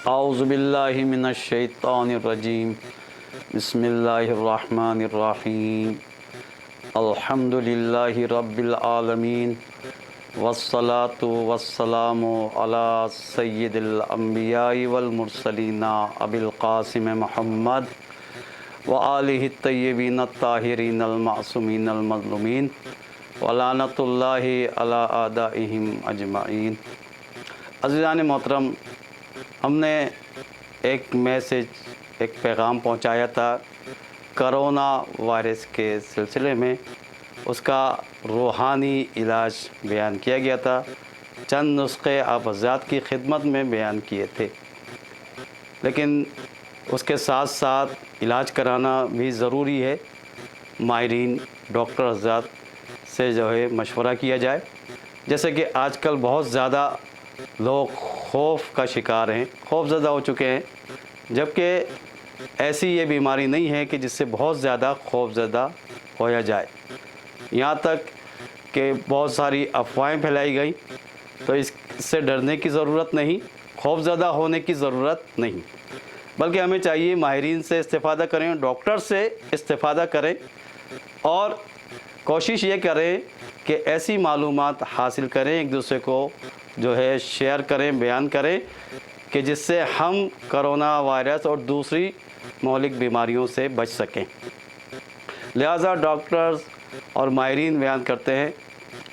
اعوذ باللہ من الشیطان الرجیم بسم اللہ الرحمن الرحیم الحمد للہ رب العالمین والصلاة والسلام علی سید الانبیاء والمرسلین ابی القاسم محمد وآلہ الطیبین الطاہرین المعصومین المظلومین ولعنۃ اللہ علی اعدائہم اجمعین۔ عزیزان محترم، ہم نے ایک پیغام پہنچایا تھا کرونا وائرس کے سلسلے میں، اس کا روحانی علاج بیان کیا گیا تھا، چند نسخے آپ حضرات کی خدمت میں بیان کیے تھے، لیکن اس کے ساتھ ساتھ علاج کرانا بھی ضروری ہے۔ ماہرین ڈاکٹر حضرات سے مشورہ کیا جائے، جیسے کہ آج کل بہت زیادہ لوگ خوف کا شکار ہیں، خوف زدہ ہو چکے ہیں، جبکہ ایسی یہ بیماری نہیں ہے کہ جس سے بہت زیادہ خوف زدہ ہویا جائے۔ یہاں تک کہ بہت ساری افواہیں پھیلائی گئیں، تو اس سے ڈرنے کی ضرورت نہیں، خوف زدہ ہونے کی ضرورت نہیں، بلکہ ہمیں چاہیے ماہرین سے استفادہ کریں، ڈاکٹر سے استفادہ کریں، اور کوشش یہ کریں کہ ایسی معلومات حاصل کریں، ایک دوسرے کو شیئر کریں، بیان کریں، کہ جس سے ہم کرونا وائرس اور دوسری مہلک بیماریوں سے بچ سکیں۔ لہٰذا ڈاکٹرز اور ماہرین بیان کرتے ہیں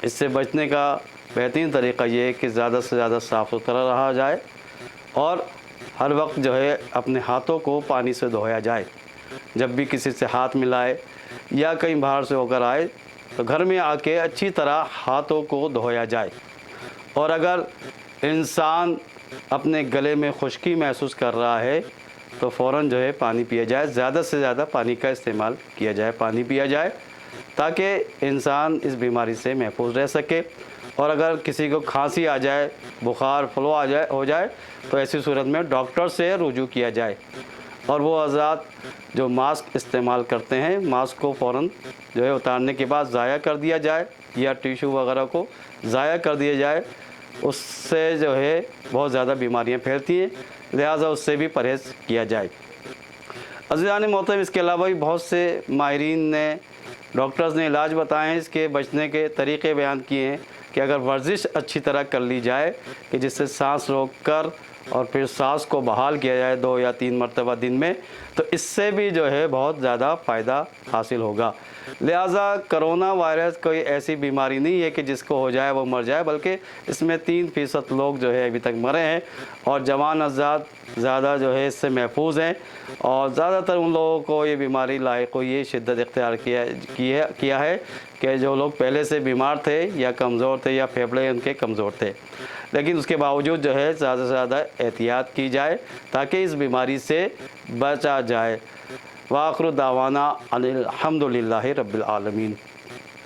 اس سے بچنے کا بہترین طریقہ یہ ہے کہ زیادہ سے زیادہ صاف ستھرا رہا جائے، اور ہر وقت اپنے ہاتھوں کو پانی سے دھویا جائے۔ جب بھی کسی سے ہاتھ ملائے یا کہیں باہر سے ہو کر آئے تو گھر میں آ کے اچھی طرح ہاتھوں کو دھویا جائے، اور اگر انسان اپنے گلے میں خشکی محسوس کر رہا ہے تو فوراً پانی پیا جائے، زیادہ سے زیادہ پانی کا استعمال کیا جائے، پانی پیا جائے، تاکہ انسان اس بیماری سے محفوظ رہ سکے۔ اور اگر کسی کو کھانسی آ جائے، بخار فلو ہو جائے تو ایسی صورت میں ڈاکٹر سے رجوع کیا جائے، اور وہ حضرات جو ماسک استعمال کرتے ہیں، ماسک کو فوراً اتارنے کے بعد ضائع کر دیا جائے، یا ٹیشو وغیرہ کو ضائع کر دیا جائے، اس سے بہت زیادہ بیماریاں پھیلتی ہیں، لہٰذا اس سے بھی پرہیز کیا جائے۔ عزیزان محترم، اس کے علاوہ بھی بہت سے ماہرین نے، ڈاکٹرز نے علاج بتائے ہیں، اس کے بچنے کے طریقے بیان کیے ہیں کہ اگر ورزش اچھی طرح کر لی جائے کہ جس سے سانس روک کر اور پھر سانس کو بحال کیا جائے 2 یا 3 مرتبہ دن میں، تو اس سے بھی بہت زیادہ فائدہ حاصل ہوگا۔ لہٰذا کرونا وائرس کوئی ایسی بیماری نہیں ہے کہ جس کو ہو جائے وہ مر جائے، بلکہ اس میں 3% لوگ ابھی تک مرے ہیں، اور جوان حضرات زیادہ اس سے محفوظ ہیں، اور زیادہ تر ان لوگوں کو یہ بیماری لاحق ہوئی ہے، شدت اختیار کیا ہے کہ جو لوگ پہلے سے بیمار تھے یا کمزور تھے یا پھیپھڑے ان کے کمزور تھے، لیکن اس کے باوجود زیادہ سے زیادہ احتیاط کی جائے تاکہ اس بیماری سے بچا جائے۔ وآخر دعوانا ان الحمد للہ رب العالمین۔